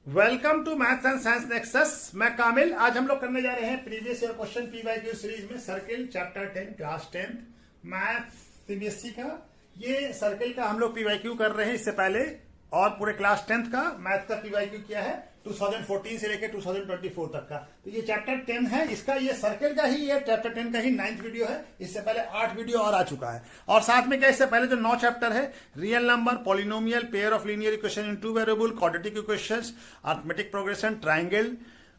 Welcome to maths and science nexus. मैं कामिल। आज हम लोग करने जा रहे हैं previous year question PYQ series में circle chapter 10 class 10 maths CBSE का। ये सर्किल का हम लोग पीवाईक्यू कर रहे हैं इससे पहले, और पूरे क्लास 10th का मैथ का पीवाईक्यू किया है 2014 से लेकर 2024 तक का। तो ये चैप्टर 10 है, इसका ये सर्किल का ही ये चैप्टर 10 का ही 9th वीडियो है। इससे पहले 8 वीडियो और आ चुका है। और साथ में क्या, इससे पहले जो 9 चैप्टर है, real number, polynomial, pair of linear equation in two variable, quadratic equations, arithmetic progression, triangle,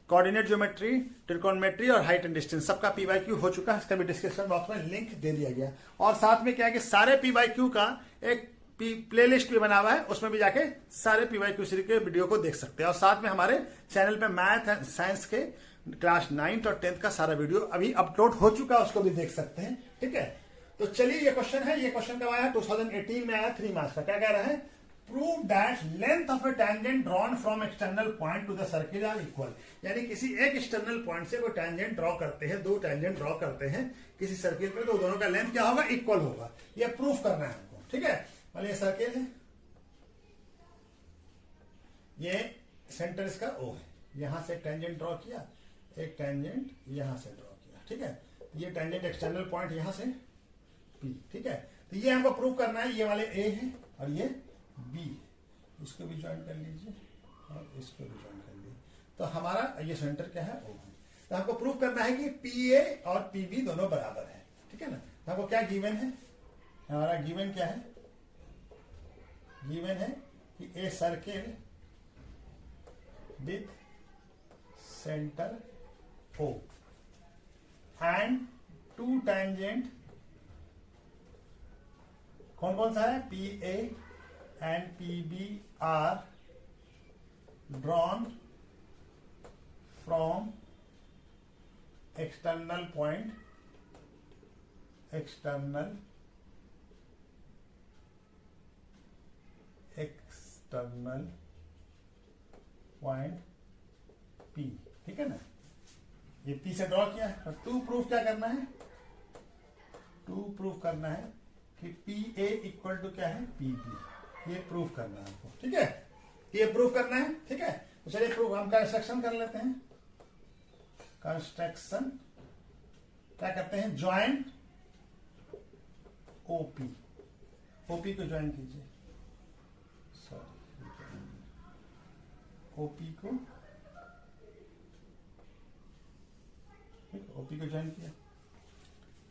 coordinate geometry, trigonometry और हाइट एंड डिस्टेंस, सबका पीवाईक्यू हो चुका है। इसका भी डिस्क्रिप्शन बॉक्स में लिंक दे दिया गया। और साथ में क्या है कि सारे पीवाईक्यू का एक प्लेलिस्ट भी बना हुआ है, उसमें भी जाके सारे पीवाईक्यू सीरीज के वीडियो को देख सकते हैं। और साथ में हमारे चैनल पे मैथ एंड साइंस के क्लास 9th और 10th का सारा वीडियो अभी अपलोड हो चुका है, उसको भी देख सकते हैं। ठीक है, तो चलिए ये क्वेश्चन है। ये क्वेश्चन कब आया? 2018 में आया, 3 मार्क्स का। क्या कह रहा है? Prove that length of a tangent drawn from external point to the circle are equal. यानी किसी एक एक्सटर्नल पॉइंट से कोई टैंजेंट ड्रॉ करते हैं, 2 टैंजेंट ड्रॉ करते हैं किसी सर्किल पे, तो दोनों का लेंथ क्या होगा? इक्वल होगा। ये प्रूफ करना है हमको। ठीक है, ये सर्किल है, ये सेंटर इसका O है, यहां से टेंजेंट ड्रॉ किया, एक टेंजेंट यहां से ड्रॉ किया। ठीक है, ये टेंजेंट एक्सटर्नल पॉइंट यहां से P। ठीक है, तो ये हमको प्रूव करना है। ये वाले A है और ये B है, इसको भी ज्वाइन कर लीजिए और इसको भी ज्वाइन कर लीजिए। तो हमारा ये सेंटर क्या है? O है। तो हमको प्रूव करना है कि PA और PB दोनों बराबर है। ठीक है ना। तो हमको क्या गिवन है? हमारा गिवन क्या है? गिवन है कि a circle with centre O and 2 tangent, कौन कौन सा है? PA and PB are drawn from external point, external point P। ठीक है ना, ये P से ड्रॉ किया है। टू प्रूफ क्या करना है? टू प्रूफ करना है कि PA इक्वल टू क्या है? PB। ये प्रूफ करना है आपको। ठीक है, ये प्रूफ करना है। ठीक है, तो चलिए प्रूफ हम कंस्ट्रक्शन कर लेते हैं। कंस्ट्रक्शन क्या करते हैं? Join OP। OP को ज्वाइन कीजिए, OP को, OP को ज्वाइन किया।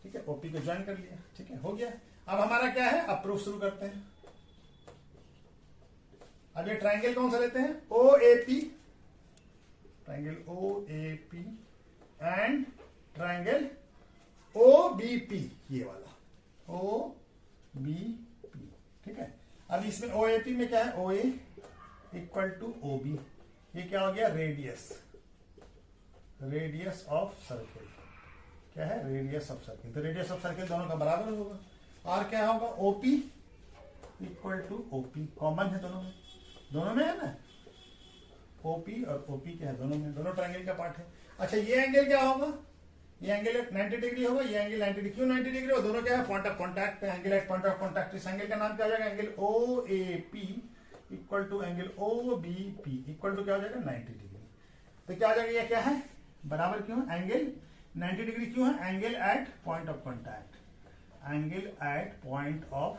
ठीक है, OP को ज्वाइन कर लिया। ठीक है, हो गया। अब हमारा क्या है? अब प्रूफ शुरू करते हैं। अब ये ट्राइंगल कौन सा लेते हैं? OAP, triangle OAP and triangle OBP, ये वाला OBP। ठीक है, अब इसमें OAP में क्या है? OA equal to OB। ये क्या हो गया? Radius, radius of circle. क्या है? Radius of circle. तो रेडियस ऑफ सर्किल दोनों का बराबर होगा। और क्या होगा? OP equal to OP। Common है दोनों में, दोनों में है ना। OP और OP क्या है? दोनों में, दोनों ट्रायंगल का पार्ट है। अच्छा, ये एंगल क्या होगा? ये एंगल 90 डिग्री होगा, ये एंगल 90 डिग्री। क्यों 90 डिग्री? दोनों क्या है? Point of contact. Angle at point of contact. इस एंगल का नाम क्या हो जाएगा? Angle OAP equal to angle OBP equal to क्या हो जाएगा? 90 डिग्री। तो क्या हो जाएगा? ये क्या है? बराबर क्यों? एंगल 90 डिग्री क्यों है? Angle at point of contact, angle at point of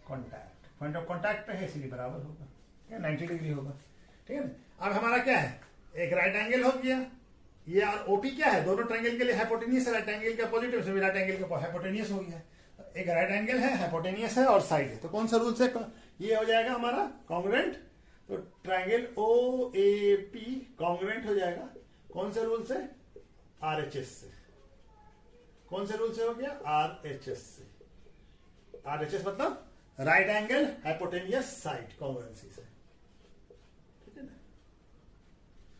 contact, point of contact पे है इसलिए बराबर होगा। ठीक है, 90 डिग्री होगा। ठीक है ना। अब हमारा क्या है? एक राइट एंगल हो गया। ये और OP क्या है? दोनों ट्रायंगल के लिए हाइपोटेनियस है। राइट एंगल का पॉजिटिव से राइट एंगल का हाइपोटेनियस हो गया। एक राइट एंगल है, हाइपोटेनियस है और साइड है। तो कौन सा रूल से ये हो जाएगा हमारा? कॉन्ग्रुएंट। तो ट्रायंगल OAP कॉन्ग्रुएंट हो जाएगा कौन से रूल से? RHS से। कौन से रूल से हो गया? RHS से। RHS मतलब right angle hypotenuse side, congruency से। ठीक है ना।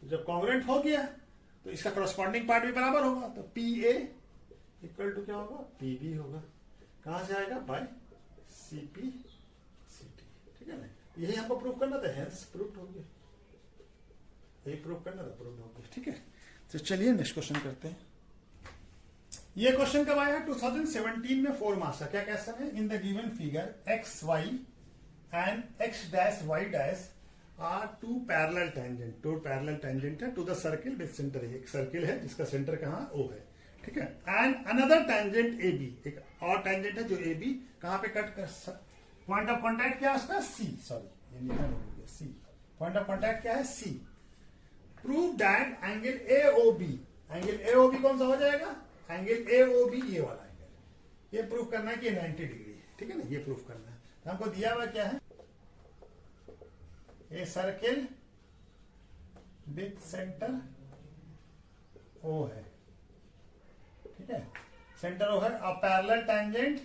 तो जब कॉन्ग्रुएंट हो गया तो इसका करस्पॉन्डिंग पार्ट भी बराबर होगा। तो PA इक्वल टू क्या होगा? PB होगा। कहां से आएगा? By CP CT। ठीक है ना, यही हमको प्रूव करना था, हेंस प्रूव हो गया। यही प्रूव करना था, प्रूव हो गया। ठीक है, तो चलिए नेक्स्ट क्वेश्चन करते हैं। ये क्वेश्चन कब आया? 2017 में 4 मार्क्स का। क्या क्वेश्चन है? In the given figure X Y and X dash Y dash are two parallel tangent है to the circle with centre. एक सर्किल है जिसका सेंटर कहाँ ओ है, ठीक है। And another tangent A B, एक और टेंजेंट है जो ए बी कहाँ पे कट कर, पॉइंट ऑफ कॉन्टैक्ट क्या है उसका सी, सॉरी ये लिखा नहीं, सी पॉइंट ऑफ कॉन्टैक्ट क्या है C. Prove that angle A O B, angle A O B कौन सा हो जाएगा, एंगल ए ओ बी ये वाला एंगल, ये प्रूव करना है कि 90 डिग्री है, ठीक है ना, ये प्रूव करना है। तो हमको दिया हुआ क्या है, a circle with centre O है, ठीक है, सेंटर ओ है। और पैरेलल टेंजेंट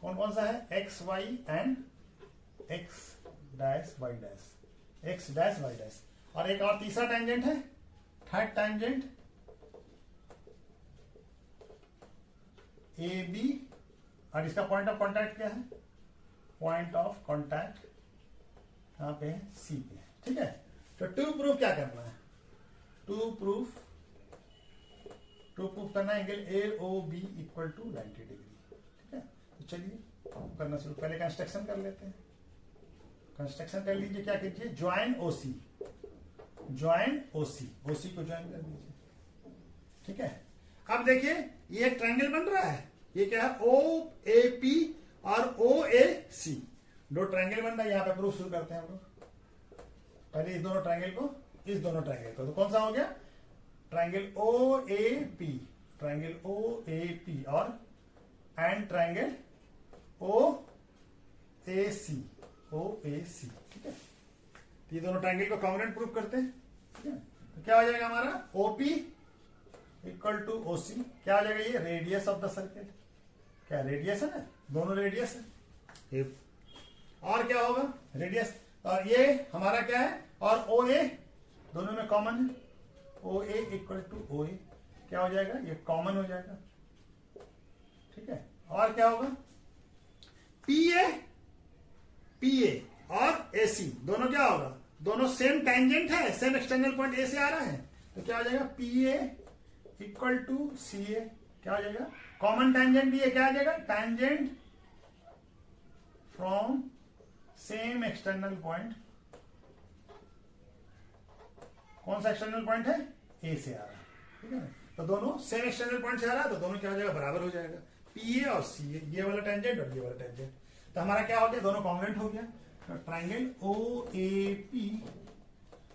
कौन कौन सा है, X Y and X dash Y dash, X dash Y dash. और एक और तीसरा टेंजेंट है, थर्ड टेंजेंट ए बी, और इसका पॉइंट ऑफ कॉन्टैक्ट क्या है, पॉइंट ऑफ कॉन्टैक्ट यहां पे सी पे, ठीक है। तो टू प्रूफ क्या करना है, टू प्रूफ करना है angle A O B equal to 90 degree, ठीक है। तो चलिए करना शुरू, पहले कंस्ट्रक्शन कर लेते हैं। कंस्ट्रक्शन कर लीजिए, क्या कीजिए, ज्वाइन ओसी, ज्वाइन ओसी, ओसी को ज्वाइन कर दीजिए, ठीक है। अब देखिए ये एक ट्रायंगल बन रहा है, ये क्या है, ओ ए पी और ओ ए सी, दो ट्रायंगल बन रहा है। यहां पे प्रूफ शुरू करते हैं हम लोग, पहले इस दोनों ट्रायंगल को, इस दोनों ट्रायंगल को, तो कौन सा हो गया, triangle O A P, triangle O A P और and triangle O A C, O A C, ठीक है। तो ये दोनों ट्रायंगल को कॉन्ग्रुएंट प्रूफ करते हैं, ठीक है। तो क्या हो जाएगा हमारा, ओपी इक्वल टू ओसी, क्या हो जाएगा, ये रेडियस ऑफ द सर्किल, क्या रेडियस है ना, दोनों रेडियस है। और क्या होगा, रेडियस, और ये हमारा क्या है, और ओ ए दोनों में कॉमन है, ओ ए इक्वल टू ओ ए, क्या हो जाएगा, ये कॉमन हो जाएगा, ठीक है। और क्या होगा, पी ए और ए सी दोनों क्या होगा, दोनों सेम टेंजेंट है, सेम एक्सटर्नल पॉइंट ए से आ रहा है, तो क्या हो जाएगा, पी ए इक्वल टू सी ए, क्या हो जाएगा, कॉमन टेंजेंट भी है, क्या आ जाएगा, tangent from same external point, कौन सा एक्सटर्नल पॉइंट है, ए से आ रहा है, ठीक है ना। तो दोनों सेम एक्सटर्नल पॉइंट से आ रहा है, तो दोनों क्या हो जाएगा, बराबर हो जाएगा, पी ए और सी ए, ये वाला टेंजेंट और ये वाला टेंजेंट। तो हमारा क्या हो गया, दोनों कॉन्ग्रुएंट हो गया। तो triangle O A P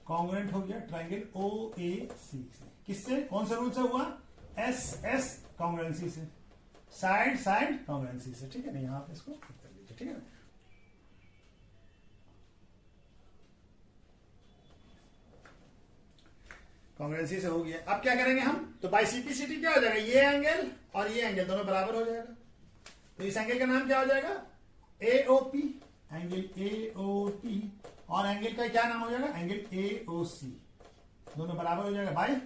congruent हो गया ट्रायंगल ओ ए सी से, किससे, कौन सा रूल से हुआ, एस एस कॉन्ग्रुएंसी से, साइड साइड कॉन्ग्रुएंसी से, ठीक है ना। यहां पे इसको कर लीजिए, ठीक है ना। कॉन्ग्रुएंसी से हो गया। अब क्या करेंगे हम, तो बाई सीपीसीटी क्या हो जाएगा, ये एंगल और ये एंगल दोनों बराबर हो जाएगा। तो इस एंगल का नाम क्या हो जाएगा, एओपी, एंगल एओपी, और एंगल का क्या नाम हो जाएगा, एंगल एओसी, दोनों बराबर हो जाएगा बाय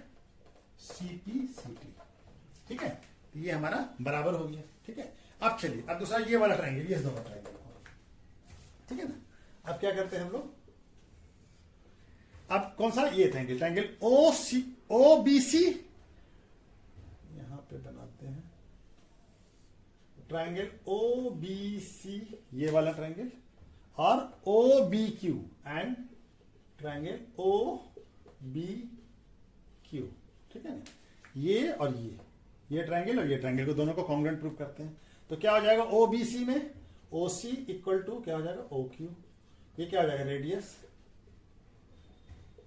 सीपीसीटी, ठीक है। तो ये हमारा बराबर हो गया, ठीक है। अब चलिए, अब दूसरा ये वाला ट्रायंगल, ये दोनों ट्रायंगल, ठीक है ना। अब क्या करते हैं हम लोग, अब कौन सा, ये ट्रायंगल, ट्रायंगल ओ सी ओ बी सी, यहां पे बनाते हैं ट्रायंगल ओ बी सी, ये वाला ट्रायंगल, और O B Q and triangle O B Q, ठीक है ना। ये और ये ट्रायंगल और ये ट्रायंगल को, दोनों को कॉन्ग्रुएंट प्रूफ करते हैं। तो क्या हो जाएगा, ओ बी सी में ओ सी इक्वल टू क्या हो जाएगा, ओ क्यू, ये क्या हो जाएगा, रेडियस,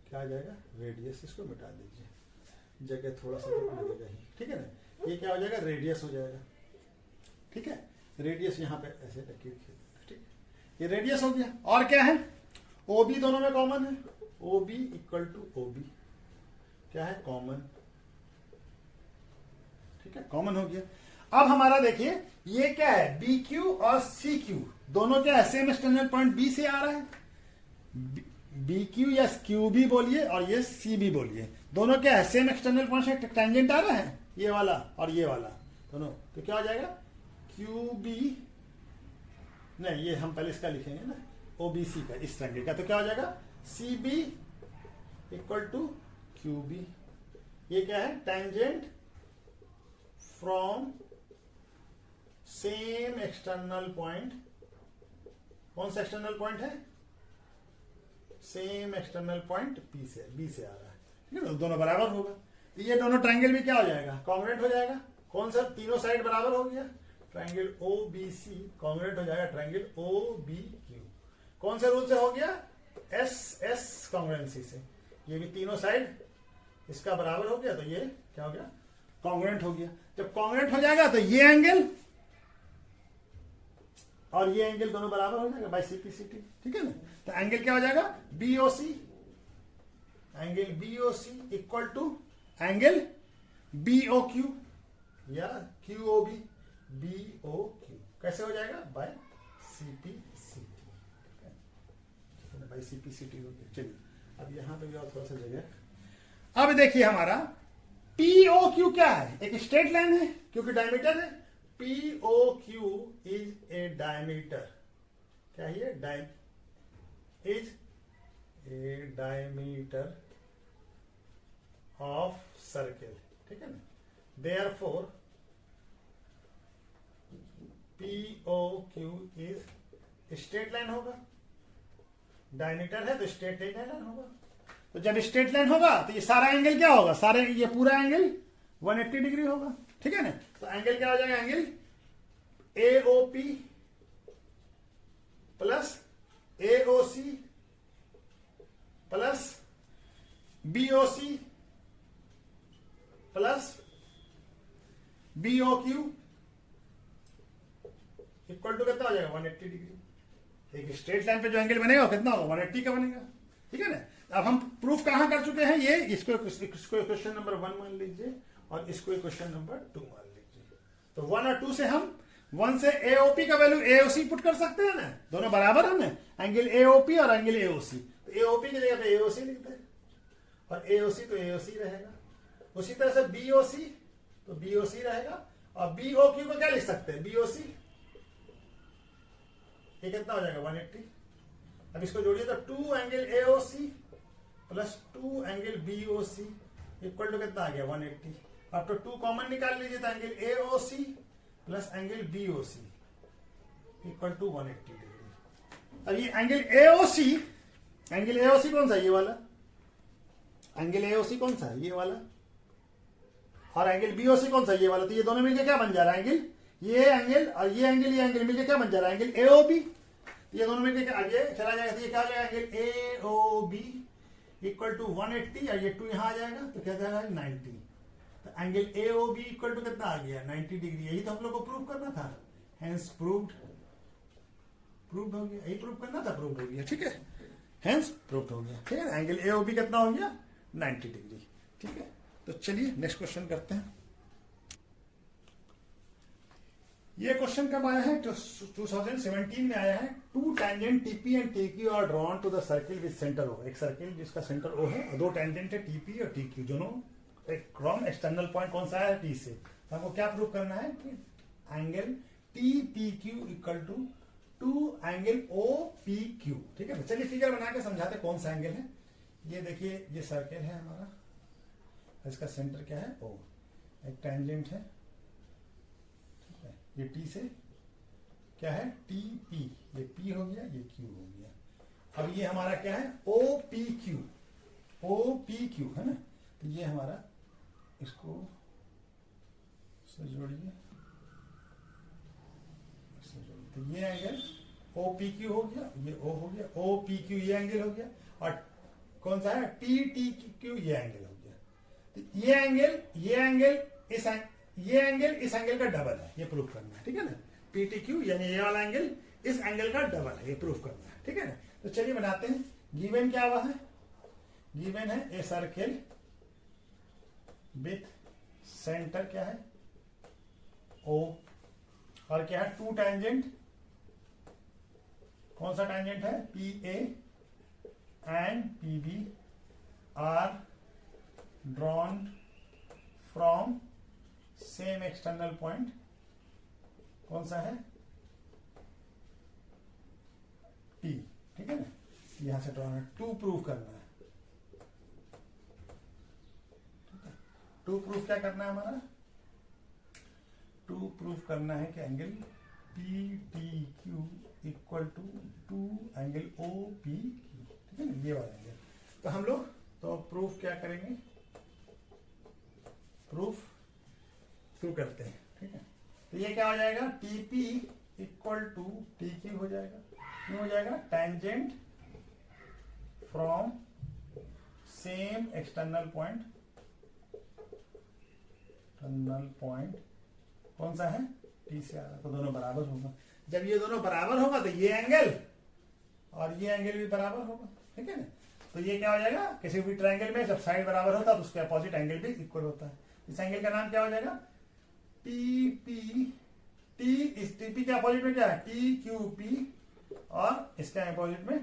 क्या आ जाएगा, रेडियस, इसको मिटा दीजिए, जगह थोड़ा सा लगेगा ही, ठीक है ना। ये क्या हो जाएगा, रेडियस हो जाएगा, ठीक है। रेडियस यहां पे ऐसे रखिए, ठीक है, ये रेडियस हो गया। और क्या है, ओ बी दोनों में कॉमन है, O B equal to O B, क्या है, कॉमन, ठीक है, कॉमन हो गया। अब हमारा देखिए ये क्या है, बी क्यू और सी क्यू दोनों क्या है, सेम एक्सटर्नल पॉइंट बी से आ रहा है, बी क्यू या क्यू भी बोलिए और ये सी भी बोलिए, दोनों क्या है, सेम एक्सटर्नल पॉइंट से टेंजेंट आ रहा है, ये वाला और ये वाला दोनों। तो क्या हो जाएगा, क्यू बी, नहीं ये हम पहले इसका लिखेंगे ना, ओ बी सी का, इस ट्रायंगल का, तो क्या हो जाएगा, C B equal to Q B, ये क्या है, tangent from same external point कौन सा एक्सटर्नल पॉइंट है? सेम एक्सटर्नल पॉइंट बी से आ रहा है, ठीक है ना, दोनों बराबर होगा। तो ये दोनों ट्रायंगल भी क्या हो जाएगा? कॉन्ग्रुएंट हो जाएगा। कौन सा? तीनों साइड बराबर हो गया। Triangle O B C congruent हो जाएगा ट्रायंगल ओ बी क्यू। कौन से रूल से हो गया? एस एस कॉन्ग्रुएंसी से। ये भी तीनों साइड इसका बराबर हो गया, तो ये क्या हो गया? कॉन्ग्रुएंट हो गया। जब कॉन्ग्रुएंट हो जाएगा तो ये एंगल और ये एंगल दोनों बराबर हो जाएगा बाय सीपीसीटी, ठीक है ना। तो एंगल क्या हो जाएगा? BOC. Angle BOC equal to angle BOQ या क्यूओबी। बीओक्यू कैसे हो जाएगा? बाय सीपीसीटी, बाय सीपीसीटी हो गया। चलिए अब यहां पे भी और थोड़ा सा जगह। अब देखिए हमारा पीओक्यू क्या है? एक स्ट्रेट लाइन है क्योंकि डायमीटर है। POQ is a diameter। क्या है ये? is a diameter of circle, ठीक है ना। Therefore POQ is straight line होगा। डायमीटर है तो स्ट्रेट लाइन होगा। तो जब स्ट्रेट लाइन होगा तो ये सारा एंगल क्या होगा? सारे ये पूरा एंगल 180 डिग्री होगा, ठीक है ना। तो एंगल क्या हो जाएगा? Angle AOP plus AOC plus BOC plus BOQ equal to कितना हो जाएगा? 180 डिग्री। एक स्ट्रेट लाइन पे जो एंगल बनेगा वो कितना होगा? 180 का बनेगा, ठीक है ना। अब हम प्रूफ कहां कर चुके हैं? ये इसको क्वेश्चन नंबर 1 मान लीजिए और इसको क्वेश्चन नंबर 2 मान लीजिए। तो 1 और 2 से हम 1 से AOP का वैल्यू AOC पुट कर सकते हैं ना, दोनों बराबर है ना। एंगल AOP और एंगल AOC, तो AOP की जगह पे AOC लिखते हैं और AOC तो AOC रहेगा। उसी तरह से BOC तो BOC रहेगा और BOQ को क्या लिख सकते हैं? BOC। ये कितना हो जाएगा? 180। अब इसको जोड़िए तो 2 angle AOC plus 2 angle BOC equal to कितना आ गया? 180। अब तो 2 कॉमन निकाल लीजिए तो angle AOC plus angle BOC equal to 180 degree. अब ये एंगल AOC कौन सा है? ये वाला। एंगल AOC कौन सा है? ये वाला। और एंगल BOC कौन सा है? ये वाला। तो ये दोनों मिलकर क्या बन जा रहा है? एंगल ये एंगल और ये एंगल मिलकर क्या बन जा रहा है? Angle AOB। ये दोनों मिलकर आगे चला जाएगा तो ये क्या हो जाएगा? एंगल AOB इक्वल टू 180 और ये 2 यहां आ जाएगा तो क्या जाएगा? 90। तो एंगल AOB इक्वल टू कितना आ गया? 90 डिग्री। यही तो हम लोग को प्रूव करना था। हेंस प्रूव्ड हो गया। यही प्रूव करना था, प्रूव हो गया, ठीक है। हेंस प्रूव्ड हो गया, ठीक है। एंगल AOB कितना हो गया? 90 डिग्री, ठीक है। तो चलिए नेक्स्ट क्वेश्चन करते हैं। ये क्वेश्चन कब आया है? 2017 में आया है। 2 tangent TP and TQ are drawn to the circle with centre O। एक सर्किल जिसका सेंटर O है और 2 टेंजेंट है TP और TQ, दोनों एक फ्रॉम एक्सटर्नल पॉइंट कौन सा है? T से। तो हमको क्या प्रूव करना है कि angle TPQ equal to 2 angle OPQ, ठीक है। चलिए फिगर बना के समझाते कौन सा एंगल है। ये देखिए, ये सर्किल है हमारा, इसका सेंटर क्या है? O। एक टेंजेंट है, ठीक है। ये T से क्या है? TP। ये P हो गया, ये Q हो गया। अब ये हमारा क्या है? OPQ। OPQ है ना। तो ये हमारा, इसको जोड़िए, तो ये एंगल OPQ हो गया, ये O हो गया। OPQ ये एंगल हो गया और कौन सा है? TTQ ये एंगल हो गया। तो ये एंगल इस एंगल का डबल है, ये प्रूफ करना है, ठीक है ना। PTQ यानी ये वाला एंगल इस एंगल का डबल है, ये प्रूफ करना है, ठीक है ना। तो चलिए बनाते हैं। गिवन क्या हुआ है? गिवन है ए सर्किल विथ सेंटर क्या है? O। और क्या है? 2 टेंजेंट। कौन सा टेंजेंट है? PA and PB are drawn from same external point. कौन सा है? P, ठीक है ना। यहां से ड्रॉन है। 2 प्रूफ करना है। 2 प्रूफ क्या करना है हमारा? 2 प्रूफ करना है कि angle PTQ equal to 2 angle O P Q, ठीक है ना, ये वाला एंगल। तो हम लोग तो प्रूफ क्या करेंगे, प्रूफ शुरू करते हैं, ठीक है। तो ये क्या हो जाएगा, T P equal to T Q हो जाएगा, क्यों हो जाएगा, tangent from same external point, external point कौन सा है, टी से आ रहा, तो दोनों बराबर होगा। जब ये दोनों बराबर होगा तो ये एंगल और ये एंगल भी बराबर होगा, ठीक है ना। तो ये क्या हो जाएगा, किसी भी ट्रायंगल में जब साइड बराबर होता है तो उसके अपोजिट एंगल भी इक्वल होता है। इस एंगल का नाम क्या हो जाएगा, टी पी, टी, इस टी पी के अपोजिट में क्या है, टी क्यू पी, और इसके अपोजिट में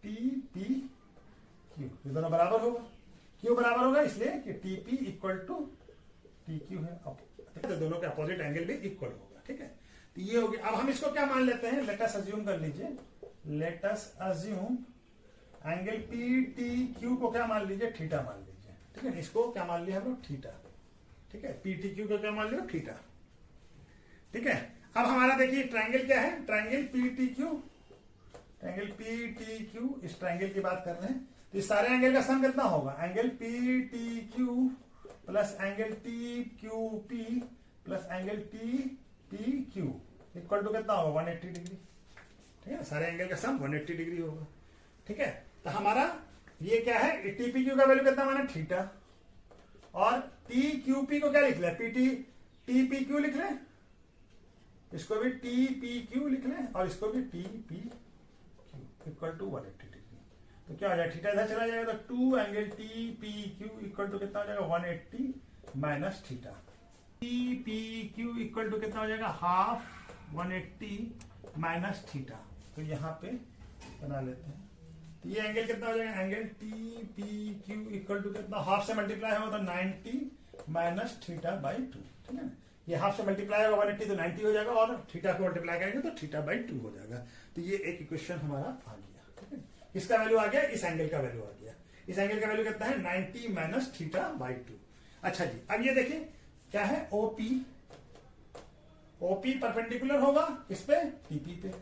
टी पी क्यू, ये दोनों बराबर होगा। क्यों बराबर होगा, इसलिए कि T P equal to T Q है, तो दोनों के अपोजिट एंगल भी इक्वल होगा, ठीक है। तो ये हो गया। अब हम इसको क्या मान लेते हैं, लेट अस अज्यूम कर लीजिए, late us assume angle P T Q को क्या मान लीजिए, थीटा मान लीजिए, ठीक है। इसको क्या मान लिया हम लोग, थीटा, ठीक है। पी टी क्यू को क्या मान लिया, थीटा, ठीक है। अब हमारा देखिए ट्रायंगल क्या है, triangle P T Q, triangle P T Q, इस ट्रायंगल की बात कर रहे हैं। तो इस सारे एंगल का सम कितना होगा, angle P T Q plus angle T Q P plus angle T P Q equal to कितना होगा, 180 डिग्री, ठीक है। सारे एंगल का सम 180 डिग्री होगा, ठीक है। तो हमारा ये क्या है, टी पी क्यू का वैल्यू कितना माना, थीटा, और टी क्यू पी को क्या लिख ले, P T T P Q लिख ले, इसको भी टी पी क्यू लिख ले, और इसको भी T P Q equal to 180 degree. तो क्या हो जाएगा, थीटा इधर चला जाएगा तो 2 angle T P Q equal to कितना हो जाएगा, 180 minus theta, T P Q equal to कितना हो जाएगा, हाफ 180 माइनस थीटा। तो यहाँ पे बना लेते हैं, तो ये एंगल कितना हो जाएगा, angle T P Q equal to कितना, हाफ से मल्टीप्लाई होगा तो 90 माइनस थीटा बाई 2, ठीक है ना। ये हाफ से मल्टीप्लाई होगा 180 तो 90 हो जाएगा, और थीटा को मल्टीप्लाई करेंगे तो थीटा बाई 2 हो जाएगा। तो ये एक इक्वेशन हमारा आ गया, ठीक है। इसका वैल्यू आ गया, इस एंगल का वैल्यू आ गया, इस एंगल का वैल्यू कितना है, 90 माइनस थीटा बाई 2। अच्छा जी, अब ये देखिए क्या है, ओपी, ओपी परपेंडिकुलर होगा किस पे, टीपी पे।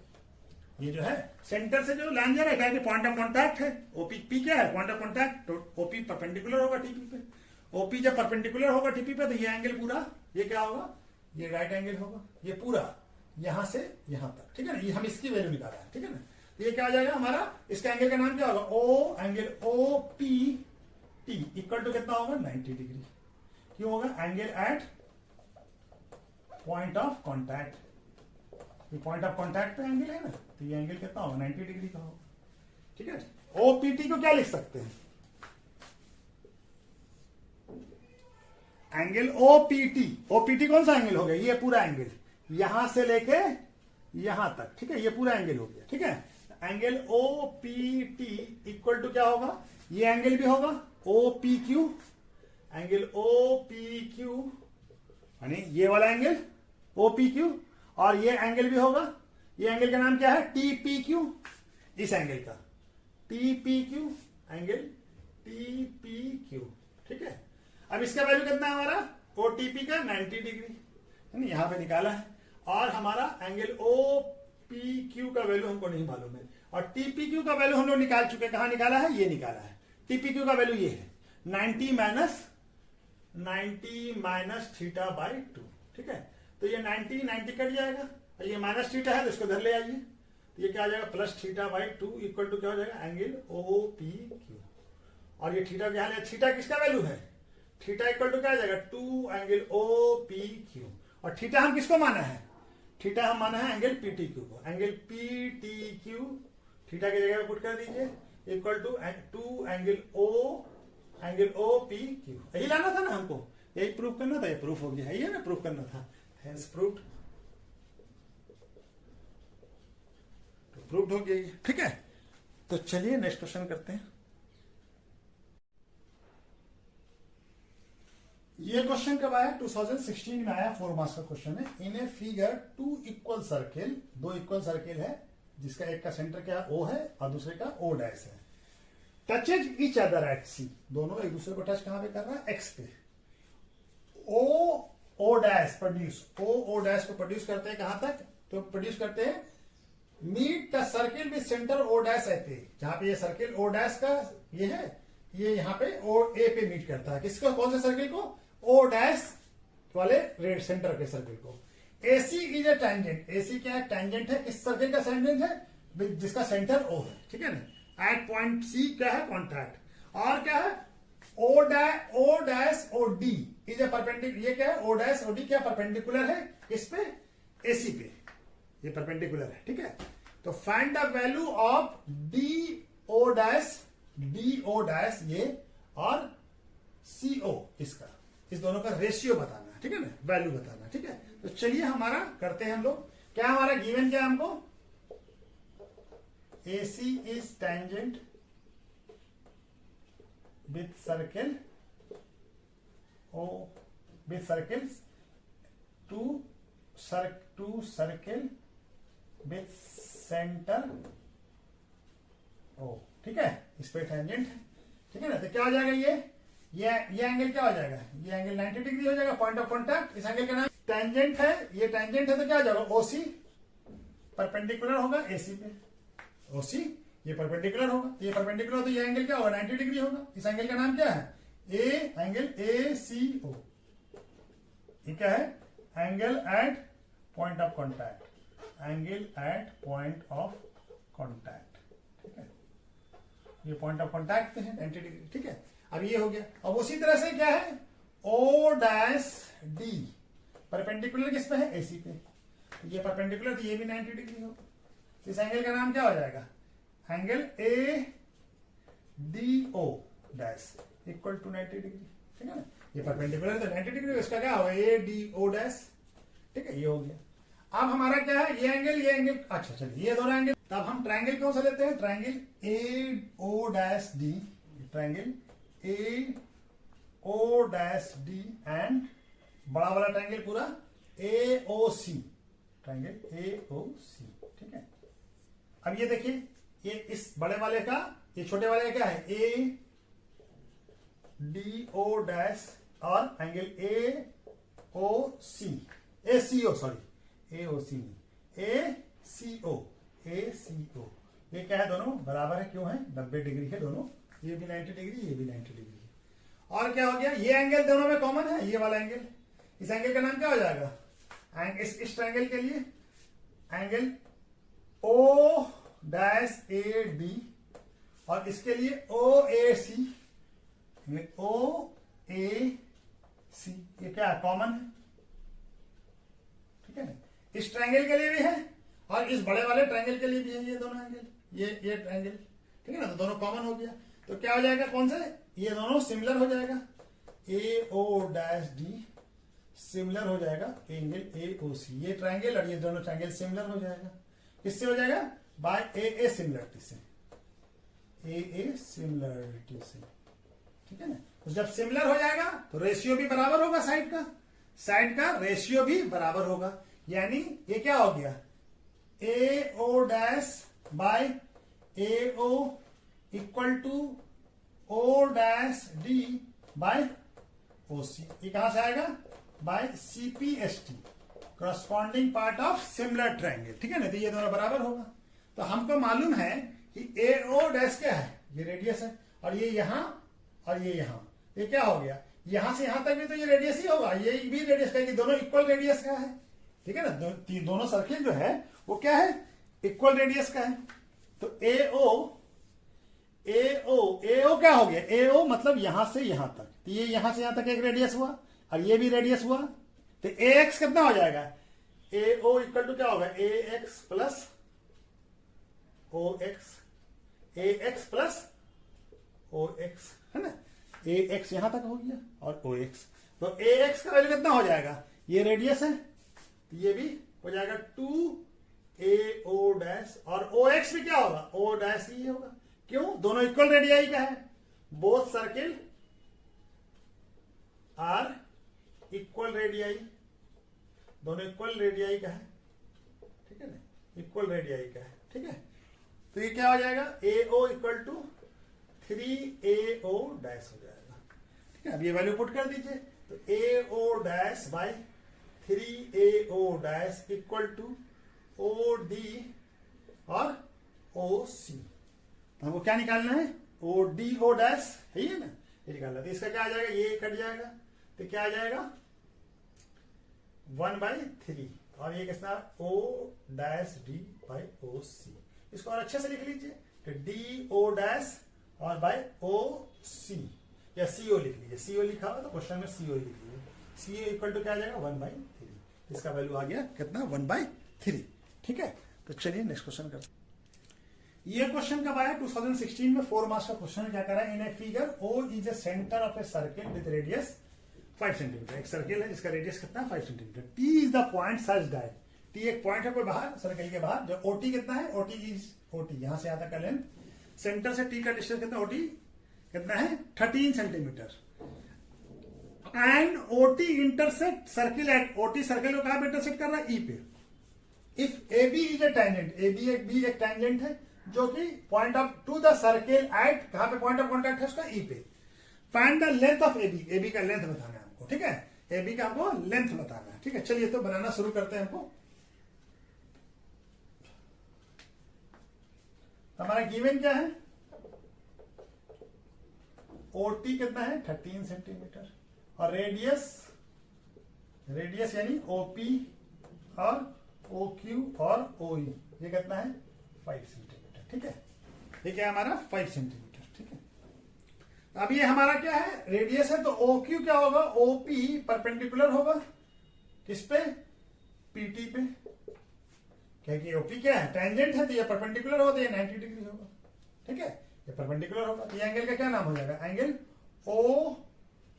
ये जो है सेंटर से जो लाइन जा रहा है, पॉइंट ऑफ कॉन्टैक्ट है, ओपी पी क्या है, पॉइंट ऑफ कॉन्टैक्ट, तो ओपी परपेंडिकुलर होगा टीपी पे। ओपी जब परपेंडिकुलर होगा टीपी पे तो ये एंगल पूरा, ये क्या होगा, ये राइट एंगल होगा, ये पूरा यहां से यहां तक, ठीक है ना। ये हम इसकी वैल्यू निकाला है, ठीक है ना। तो ये क्या आ जाएगा हमारा, इसका एंगल का नाम क्या होगा, O, angle O P T equal to कितना होगा, 90 डिग्री। क्यों होगा, angle at point of contact, ये पॉइंट ऑफ कॉन्टैक्ट पे एंगल है ना, तो ये एंगल कितना होगा, 90 डिग्री का होगा, ठीक है। ओपीटी को क्या लिख सकते हैं, एंगल ओपीटी, ओपीटी कौन सा एंगल हो गया, ये पूरा एंगल यहां से लेके यहां तक, ठीक है, ये पूरा एंगल हो गया, ठीक है। एंगल ओपीटी इक्वल टू क्या होगा, ये एंगल भी होगा ओपीक्यू, एंगल ओपीक्यू यानी ये वाला एंगल ओपीक्यू, और ये एंगल भी होगा, ये एंगल का नाम क्या है, टीपीक्यू, इस एंगल का टीपीक्यू, एंगल टीपीक्यू, ठीक है। अब इसका वैल्यू कितना है हमारा, ओटीपी का 90 डिग्री यहां पे निकाला है, और हमारा एंगल ओपीक्यू का वैल्यू हमको नहीं मालूम है, और टीपीक्यू का वैल्यू हम लोग निकाल चुके, कहां निकाला है, ये निकाला है। टीपीक्यू का वैल्यू ये है 90 माइनस थीटा बाई 2, ठीक है। तो ये 90 कट जाएगा, और ये माइनस थीटा है तो इसको घर ले आइए, तो ये क्या आ जाएगा, plus theta by 2 equal to क्या हो जाएगा, एंगल ओपीक्यू, और ये थीटा क्या है, थीटा किसका वैल्यू है, थीटा इक्वल टू क्या आ जाएगा, 2 एंगल ओपीक्यू, और थीटा हम किसको माना है, थीटा हम माना है एंगल पीटीक्यू को, एंगल पीटीक्यू थीटा की जगह पे पुट कर दीजिए इक्वल टू 2 एंगल ओपीक्यू, यही लाना था ना हमको, यही प्रूफ करना था, ये प्रूफ हो गया, यही ना प्रूफ करना था, हेंस प्रूव्ड, तो प्रूव्ड हो गया, ठीक है। तो चलिए नेक्स्ट क्वेश्चन करते हैं। ये क्वेश्चन कब आया, 2016 में आया, 4 मार्क्स का क्वेश्चन है। In a figure 2 equal circle, 2 equal circle है जिसका एक का सेंटर क्या ओ है और दूसरे का ओ डैश है, टचेज ईच अदर एट सी, दोनों एक दूसरे को टच कहां पे कर रहा है, एक्स पे। O dash produce, O dash को प्रोड्यूस करते हैं कहां तक, तो प्रोड्यूस करते हैं meet the circle with centre O dash at A, जहां पे ये सर्किल ओ डैश का ये है, ये यहाँ पे ओ ए पे मीट करता है। किसको, कौन से सर्किल को, ओ डैश वाले रेड सेंटर के सर्किल को। AC is a tangent, AC क्या है, टेंजेंट है, किस सर्किल का टेंजेंट है, जिसका सेंटर ओ है, ठीक है ना। एट पॉइंट सी क्या है, कॉन्टैक्ट, और क्या है O dash O D is a perpendicular, ये क्या है ओ डैश ओ डी क्या परपेंडिकुलर है इस पे, एसी पे, ये परपेंडिकुलर है, ठीक है। तो find the value of D O dash ये और सी ओ, इसका, इस दोनों का रेशियो बताना है, ठीक है ना, वैल्यू बताना, ठीक है। तो चलिए हमारा करते हैं हम लोग, क्या हमारा गिवन क्या है हमको, AC is tangent with circle O with circles to circle with center O, ठीक है, इस पे टेंजेंट है, ठीक है ना। तो क्या हो जाएगा ये एंगल क्या हो जाएगा, ये एंगल 90 डिग्री हो जाएगा, पॉइंट ऑफ कॉन्टैक्ट, इस एंगल का नाम टेंजेंट है, ये टेंजेंट है तो क्या हो जाएगा OC परपेंडिकुलर होगा AC पे, OC ये परपेंडिकुलर होगा, ये परपेंडिकुलर तो ये एंगल क्या होगा 90 डिग्री होगा, इस एंगल का नाम क्या है एंगल ACO, ये क्या है angle at point of contact, angle at point of contact, ठीक है, ये पॉइंट ऑफ कॉन्टैक्ट है 90 डिग्री, ठीक है। अब ये हो गया। अब उसी तरह से क्या है O डैश D परपेंडिकुलर किस पे है AC पे, तो ये परपेंडिकुलर तो ये भी 90 डिग्री होगा, इस एंगल का नाम क्या हो जाएगा angle ADO dash equal to 90 degree, ठीक है ना। ये परपेंडिकुलर तो 90 डिग्री, इसका क्या होगा ADO डैश, ठीक है, ये हो गया। अब हमारा क्या है ये एंगल, अच्छा चलिए ये दोनों एंगल, तब हम ट्रायंगल कौन सा लेते हैं, triangle AO dash D, triangle AO dash D and बड़ा वाला ट्रायंगल पूरा AOC, ट्रायंगल AOC, ठीक है। अब ये देखिए, ये इस बड़े वाले का ये छोटे वाले का क्या है ADO डैश और एंगल ACO, ये क्या है दोनों बराबर है, क्यों है 90 डिग्री है दोनों, ये भी 90 डिग्री, ये भी 90 डिग्री है। और क्या हो गया, ये एंगल दोनों में कॉमन है, ये वाला एंगल, इस एंगल का नाम क्या हो जाएगा इस ट्रायंगल के लिए एंगल O डैश AD और इसके लिए OAC, ये क्या है कॉमन है, ठीक है ना। इस ट्रायंगल के लिए भी है और इस बड़े वाले ट्रायंगल के लिए भी है, ये दोनों एंगल, ये ट्रायंगल, ठीक है ना। तो दोनों कॉमन हो गया, तो क्या हो जाएगा कौन से, ये दोनों सिमिलर हो जाएगा, AO डैश D सिमिलर हो जाएगा एंगल AOC, ये ट्रायंगल और ये दोनों ट्रायंगल सिमिलर हो जाएगा, किससे हो जाएगा बाय AA सिमिलरिटी से, AA सिमिलरिटी से, ठीक है ना। तो जब सिमिलर हो जाएगा तो रेशियो भी बराबर होगा, साइड का रेशियो भी बराबर होगा, यानी ये क्या हो गया AO dash by AO equal to O dash D by OC, ये कहां से आएगा by CPST corresponding part of similar triangle, ठीक है ना। तो ये दोनों बराबर होगा, तो हमको मालूम है कि AO डैश क्या है, ये रेडियस है, और ये यहां और ये यहां, ये क्या हो गया यहां से यहां तक भी तो ये रेडियस ही होगा, ये भी रेडियस का, दोनों इक्वल रेडियस का है, ठीक है ना। दोनों सर्किल जो है वो क्या है इक्वल रेडियस का है। तो AO क्या हो गया, AO मतलब यहां से यहां तक, तो ये यहां से यहां तक एक रेडियस हुआ और ये भी रेडियस हुआ, तो AX कितना हो जाएगा AO इक्वल टू क्या होगा AX plus OX, AX plus OX, है ना, AX यहां तक हो गया और OX, तो AX का वैल्यू कितना हो जाएगा, ये रेडियस है तो ये भी हो जाएगा 2AO डैश, और OX भी क्या होगा O डैश ही होगा, क्यों दोनों इक्वल रेडियाई का है, both circle are equal radii, दोनों इक्वल रेडियाई का है, ठीक है ना, इक्वल रेडियाई का है, ठीक है। तो ये क्या हो जाएगा AO equal to 3AO dash हो जाएगा, ठीक है। अब ये वैल्यू पुट कर दीजिए, तो AO dash by 3AO dash equal to OD और ओ सी। तो हमको क्या निकालना है, ओ डी ओ डैश है ये ना, ये निकालना। तो इसका क्या आ जाएगा, ये कट जाएगा तो क्या आ जाएगा 1/3 और ये कितना O dash D by O C. इसको और अच्छे से लिख लीजिए तो डी ओ डैश और बाय ओ सी या सीओ लिख लीजिए। सीओ लिखा हुआ तो क्वेश्चन में सीओ लिख लीजिए। सीओ इक्वल टू क्या आ जाएगा 1/3। इसका वैल्यू आ गया कितना 1/3। ठीक है, तो चलिए नेक्स्ट क्वेश्चन करते हैं। ये क्वेश्चन कब आया 2016 में 4 मार्क्स का क्वेश्चन। क्या करा in a figure O is a centre of a circle with radius 5 centimetre. एक सर्किल है जिसका रेडियस कितना है 5 centimetre. T is the point such that, T एक पॉइंट है कोई बाहर सर्किल के बाहर, जो ओटी कितना है, ओटी इज ओटी यहां से यहां तक का लेंथ, सेंटर से टी का डिस्टेंस कितना ओटी कितना है 13 centimetre. And OT intersect circle at, OT circle को कहां पे इंटरसेक्ट कर रहा है, ई पे। If A B is a tangent, A B एक टेंजेंट है जो कि point of to the circle at, कहां पे पॉइंट ऑफ कॉन्टैक्ट है उसका, ई पे। Find the length of A B, A B का लेंथ बताना है हमको। ठीक है, ए बी का हमको लेंथ बताना है। ठीक है, चलिए तो बनाना शुरू करते हैं। हमको हमारा गिवन क्या है, ओटी कितना है 13 सेंटीमीटर और रेडियस यानी ओपी और ओ क्यू और ओ ई ये कितना है 5 सेंटीमीटर। ठीक है, ये क्या है हमारा 5 सेंटीमीटर। ठीक है, अब ये हमारा क्या है रेडियस है, तो ओ क्यू क्या होगा, ओपी परपेंडिकुलर होगा किस पे, पीटी पे। क्योंकि ओपी क्या है टेंजेंट है तो ये परपेंडिकुलर होगा, तो ये 90 डिग्री होगा। ठीक है, ये परपेंडिकुलर होगा तो ये एंगल का क्या नाम हो जाएगा, angle O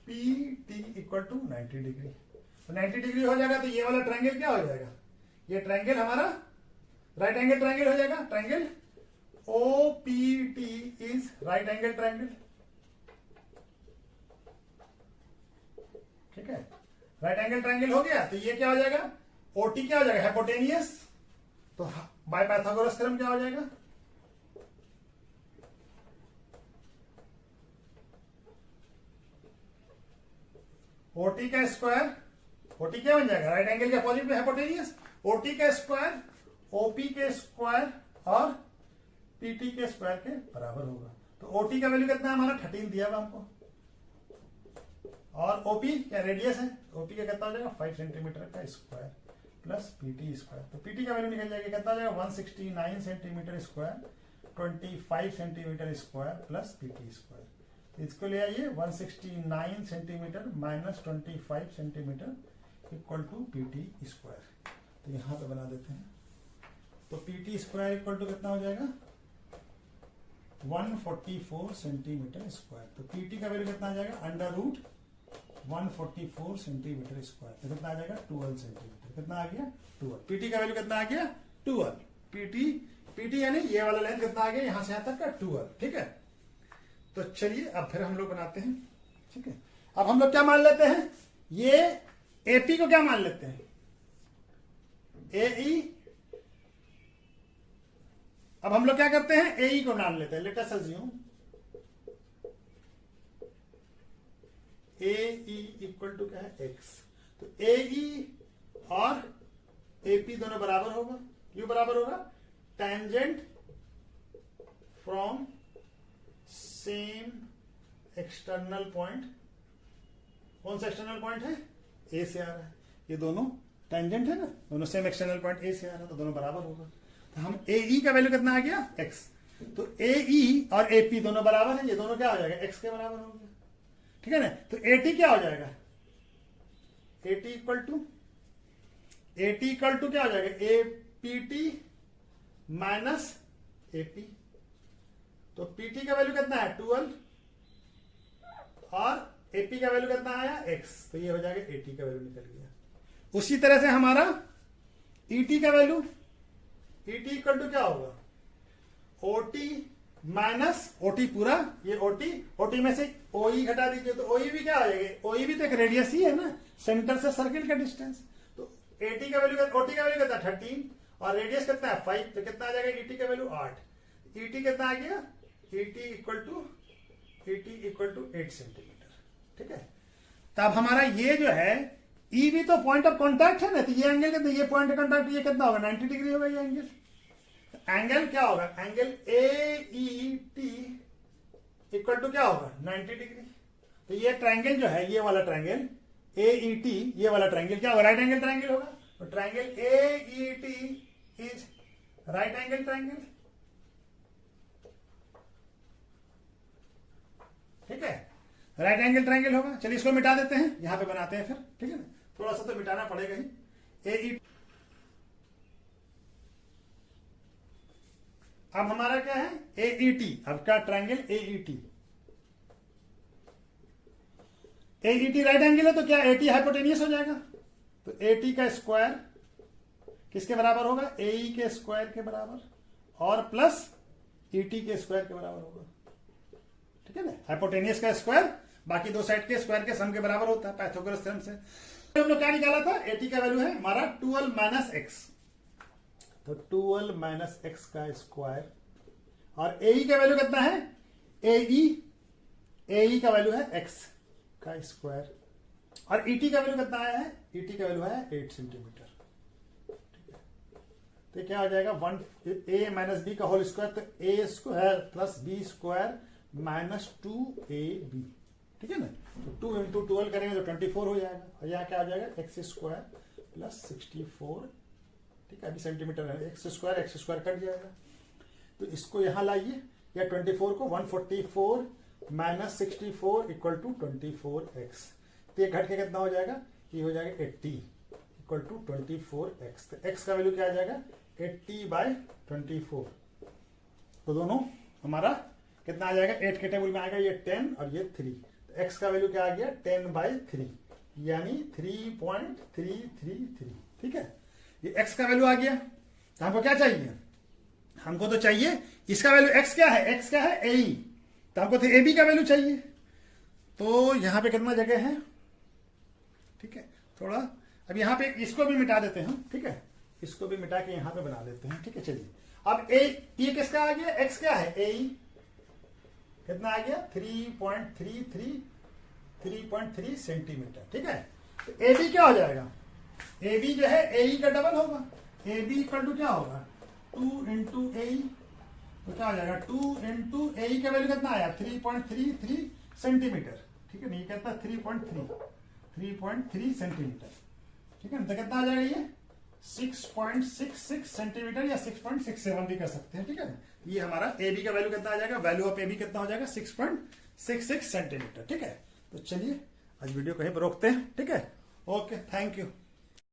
P T equal to 90 degree. तो 90 डिग्री हो जाएगा तो ये वाला ट्रायंगल क्या हो जाएगा, ये ट्रायंगल हमारा राइट एंगल ट्रायंगल हो जाएगा। Triangle O P T is right angle triangle. ठीक है, राइट एंगल ट्रायंगल हो गया तो ये क्या हो जाएगा, ओटी क्या हो जाएगा हाइपोटेनियस। तो बाय पाइथागोरस थ्योरम क्या हो जाएगा, ओटी का स्क्वायर, ओटी क्या बन जाएगा राइट एंगल के अपोजिट में हाइपोटेनियस, ओटी का स्क्वायर ओपी के स्क्वायर और पीटी के स्क्वायर के बराबर होगा। तो ओटी का वैल्यू कितना है हमारा 13 दिया हुआ हमको, और ओपी क्या रेडियस है, ओपी का कितना हो जाएगा 5 सेंटीमीटर का स्क्वायर प्लस पीटी स्क्वायर। तो पीटी का वैल्यू निकल जाएगा कितना हो जाएगा 169 centimetre square 25 centimetre square plus PT square. तो इसको ले आइए 169 centimetre minus 25 centimetre equal to PT square. तो यहां पे बना देते हैं। तो पीटी स्क्वायर इक्वल टू कितना हो जाएगा 144 सेंटीमीटर स्क्वायर। तो पीटी का वैल्यू कितना आ जाएगा अंडर रूट 144 सेंटीमीटर स्क्वायर। तो कितना आ जाएगा 12 सेंटीमीटर। कितना आ गया 12। पीटी का वैल्यू कितना आ गया 12। पीटी यानी ये वाला लेंथ कितना आ गया यहां से यहां तक का 12। ठीक है, तो चलिए अब फिर हम लोग बनाते हैं। ठीक है, अब हम लोग क्या मान लेते हैं, ये एपी को क्या मान लेते हैं एई। अब हम लोग क्या करते हैं एई को मान लेते हैं। Let us assume AE equal to क्या है एक्स। तो एई और एपी दोनों बराबर होगा। क्यों बराबर होगा, tangent from same external point. कौन सा एक्सटर्नल पॉइंट है, ए से आ रहा है। ये दोनों टेंजेंट है ना, दोनों सेम एक्सटर्नल पॉइंट ए से आ रहा है, तो दोनों बराबर होगा। तो हम ए का वैल्यू कितना आ गया एक्स। तो ए और एपी दोनों बराबर है, ये दोनों क्या हो जाएगा एक्स के बराबर हो गया। ठीक है ना, तो एटी क्या हो जाएगा, एटी इक्वल टू क्या हो जाएगा एपीटी माइनस एपी। तो पीटी का वैल्यू कितना है 12 और एपी का वैल्यू कितना आया एक्स। तो ये हो जाएगा एटी का वैल्यू निकल गया। उसी तरह से हमारा ईटी का वैल्यू, ईटी इक्वल टू क्या होगा ओटी माइनस ओटी पूरा, ये ओटी में से ओई घटा दीजिए तो ओई भी क्या आ जाएगा, ओई भी तो एक रेडियस ही है ना, सेंटर से सर्किल का डिस्टेंस। तो एटी का वैल्यू ओटी का वैल्यू कितना 13 और रेडियस कितना है 5। तो कितना आ जाएगा ईटी का वैल्यू 8। ईटी कितना आ गया ईटी इक्वल टू 8 सेंटीमीटर। ठीक है, तब हमारा ये जो है ई भी तो पॉइंट ऑफ कॉन्टैक्ट है ना, तो ये एंगल कितना, ये पॉइंट ऑफ कॉन्टैक्ट ये कितना होगा 90 डिग्री होगा ये एंगल। एंगल क्या होगा, एंगल AET इक्वल टू क्या होगा 90 डिग्री। तो ये ट्रायंगल जो है, ये वाला ट्रायंगल AET, ये वाला ट्रायंगल क्या होगा, राइट एंगल ट्रायंगल होगा। तो triangle AET is right angle triangle, ठीक है, राइट एंगल ट्रायंगल होगा। चलिए इसको मिटा देते हैं, यहां पे बनाते हैं फिर, ठीक है ना, थोड़ा सा तो मिटाना पड़ेगा ही। AET अब हमारा क्या है AET, अब क्या ट्रायंगल AET राइट एंगल है, तो क्या AT हाइपोटेनियस हो जाएगा। तो AT का स्क्वायर किसके बराबर होगा, AE के स्क्वायर के बराबर और प्लस ET के स्क्वायर के बराबर होगा, ठीक है ना। हाइपोटेनियस का स्क्वायर बाकी दो साइड के स्क्वायर के सम के बराबर होता है पाइथागोरस थ्योरम से। तो हम लोग क्या निकाला था, AT का वैल्यू है हमारा 12 माइनस एक्स, तो 12 माइनस एक्स का स्क्वायर, और AE का वैल्यू कितना है, AE का वैल्यू है एक्स का स्क्वायर, और ET का वैल्यू कितना आया है, ET का वैल्यू है 8 सेंटीमीटर, ठीक है। तो क्या हो जाएगा 1 a माइनस बी का होल स्क्वायर, तो a square plus B square minus 2ab, ठीक है ना। तो 2 इंटू 12 करेंगे तो 24 हो जाएगा, और यहाँ क्या आ जाएगा एक्स स्क्वायर प्लस 64, ठीक है, अभी सेंटीमीटर है, एक्स स्क्वायर कट जाएगा। तो इसको यहां लाइए, या 24 को 144 माइनस 64 इक्वल टू 24x, तो ये घट के कितना हो जाएगा, ये हो जाएगा 80 इक्वल टू 24x। तो x का वैल्यू क्या आ जाएगा 80/24। तो दोनों हमारा कितना आ जाएगा, 8 के टेबल में आएगा ये 10 और ये 3, तो x का वैल्यू क्या आ गया 10/3 यानी 3.333, ठीक है। ये x का वैल्यू आ गया। तो हमको क्या चाहिए, हमको तो चाहिए इसका वैल्यू x क्या है AE, तो हमको तो AB का वैल्यू चाहिए। तो यहां पे कितना जगह है, ठीक है, थोड़ा अब यहां पे इसको भी मिटा देते हैं, ठीक है, इसको भी मिटा के यहां पे बना देते हैं, ठीक है। चलिए अब ये किसका आ गया, x क्या है AE, कितना आ गया 3.3 सेंटीमीटर, ठीक है। तो AB क्या हो जाएगा, AB जो है AE का डबल होगा, AB इक्वल टू क्या होगा 2 इंटू AE, तो क्या हो जाएगा 2 इंटू AE का वैल्यू कितना आया 3.33 सेंटीमीटर, ठीक है, नहीं कहता 3.3 सेंटीमीटर, ठीक है। तो कितना आ जाएगा ये 6.66 सेंटीमीटर या 6.67 भी कर सकते हैं, ठीक है। ये हमारा AB का वैल्यू कितना आ जाएगा, वैल्यू ऑफ AB कितना हो जाएगा 6.66 सेंटीमीटर, ठीक है। तो चलिए आज वीडियो कहीं पर रोकते हैं, ठीक है। Okay, thank you.